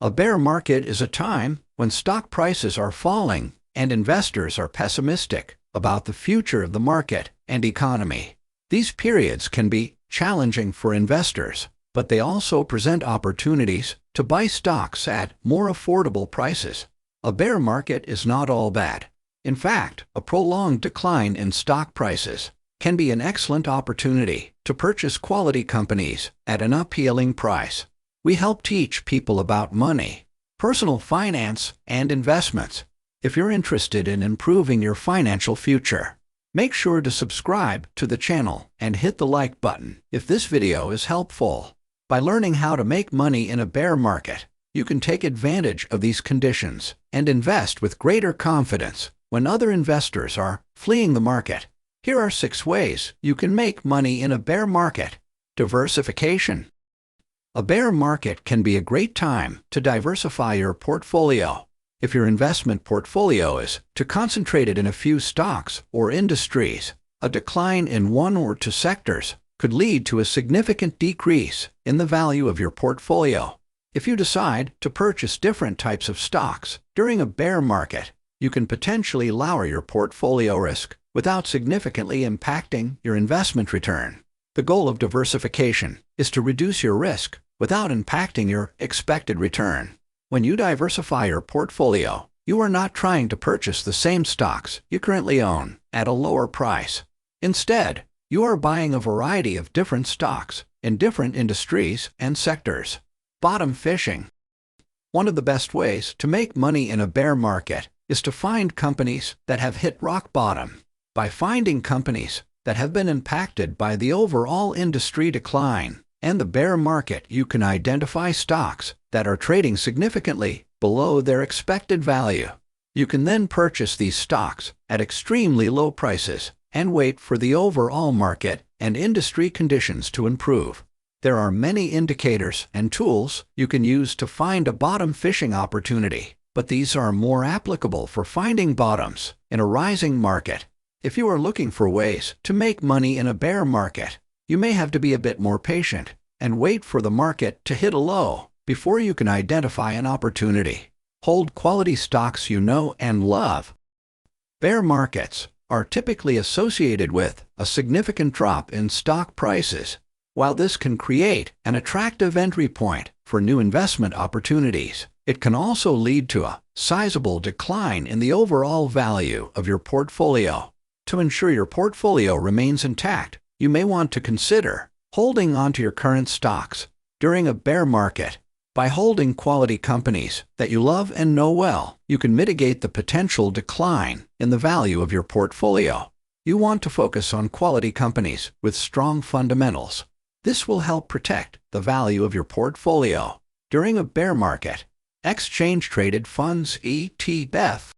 A bear market is a time when stock prices are falling and investors are pessimistic about the future of the market and economy. These periods can be challenging for investors, but they also present opportunities to buy stocks at more affordable prices. A bear market is not all bad. In fact, a prolonged decline in stock prices can be an excellent opportunity to purchase quality companies at an appealing price. We help teach people about money, personal finance, and investments. If you're interested in improving your financial future, make sure to subscribe to the channel and hit the like button if this video is helpful. By learning how to make money in a bear market, you can take advantage of these conditions and invest with greater confidence when other investors are fleeing the market. Here are 6 ways you can make money in a bear market. Diversification. A bear market can be a great time to diversify your portfolio. If your investment portfolio is too concentrated in a few stocks or industries, a decline in one or two sectors could lead to a significant decrease in the value of your portfolio. If you decide to purchase different types of stocks during a bear market, you can potentially lower your portfolio risk without significantly impacting your investment return. The goal of diversification is to reduce your risk without impacting your expected return. When you diversify your portfolio, you are not trying to purchase the same stocks you currently own at a lower price. Instead, you are buying a variety of different stocks in different industries and sectors. Bottom fishing. One of the best ways to make money in a bear market is to find companies that have hit rock bottom. By finding companies that have been impacted by the overall industry decline and the bear market, you can identify stocks that are trading significantly below their expected value. You can then purchase these stocks at extremely low prices and wait for the overall market and industry conditions to improve. There are many indicators and tools you can use to find a bottom fishing opportunity, but these are more applicable for finding bottoms in a rising market. If you are looking for ways to make money in a bear market, you may have to be a bit more patient and wait for the market to hit a low before you can identify an opportunity. Hold quality stocks you know and love. Bear markets are typically associated with a significant drop in stock prices. While this can create an attractive entry point for new investment opportunities, it can also lead to a sizable decline in the overall value of your portfolio. To ensure your portfolio remains intact, you may want to consider holding onto your current stocks during a bear market. By holding quality companies that you love and know well, you can mitigate the potential decline in the value of your portfolio. You want to focus on quality companies with strong fundamentals. This will help protect the value of your portfolio during a bear market. Exchange-traded funds ETF.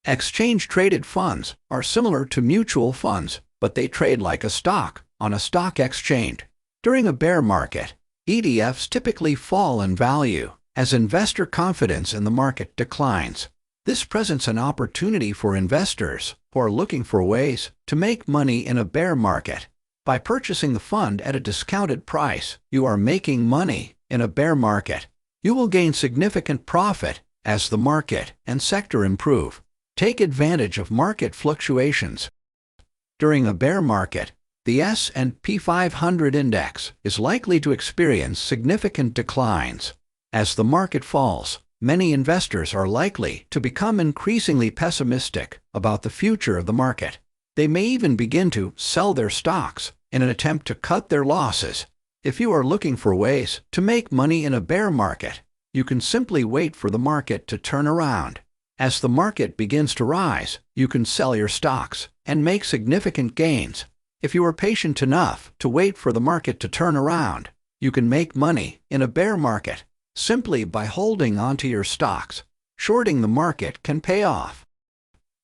Exchange-traded funds are similar to mutual funds, but they trade like a stock on a stock exchange. During a bear market, ETFs typically fall in value as investor confidence in the market declines. This presents an opportunity for investors who are looking for ways to make money in a bear market. By purchasing the fund at a discounted price, you are making money in a bear market. You will gain significant profit as the market and sector improve. Take advantage of market fluctuations. During a bear market, the S&P 500 index is likely to experience significant declines. As the market falls, many investors are likely to become increasingly pessimistic about the future of the market. They may even begin to sell their stocks in an attempt to cut their losses. If you are looking for ways to make money in a bear market, you can simply wait for the market to turn around. As the market begins to rise, you can sell your stocks and make significant gains. If you are patient enough to wait for the market to turn around, you can make money in a bear market simply by holding onto your stocks. Shorting the market can pay off.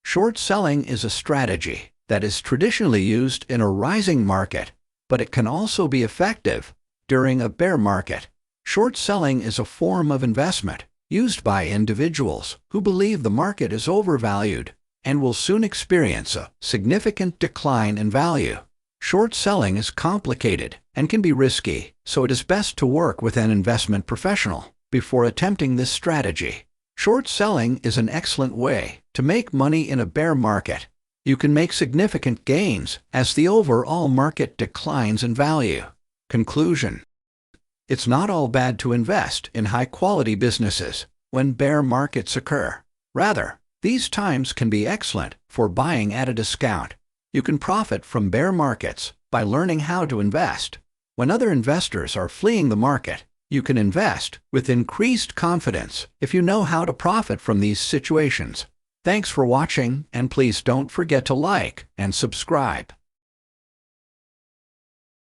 Short selling is a strategy that is traditionally used in a rising market, but it can also be effective during a bear market. Short selling is a form of investment used by individuals who believe the market is overvalued and will soon experience a significant decline in value. Short selling is complicated and can be risky, so it is best to work with an investment professional. before attempting this strategy. Short selling is an excellent way to make money in a bear market. You can make significant gains as the overall market declines in value. Conclusion: it's not all bad to invest in high-quality businesses when bear markets occur. Rather, these times can be excellent for buying at a discount. You can profit from bear markets by learning how to invest. When other investors are fleeing the market, you can invest with increased confidence if you know how to profit from these situations. Thanks for watching, and please don't forget to like and subscribe.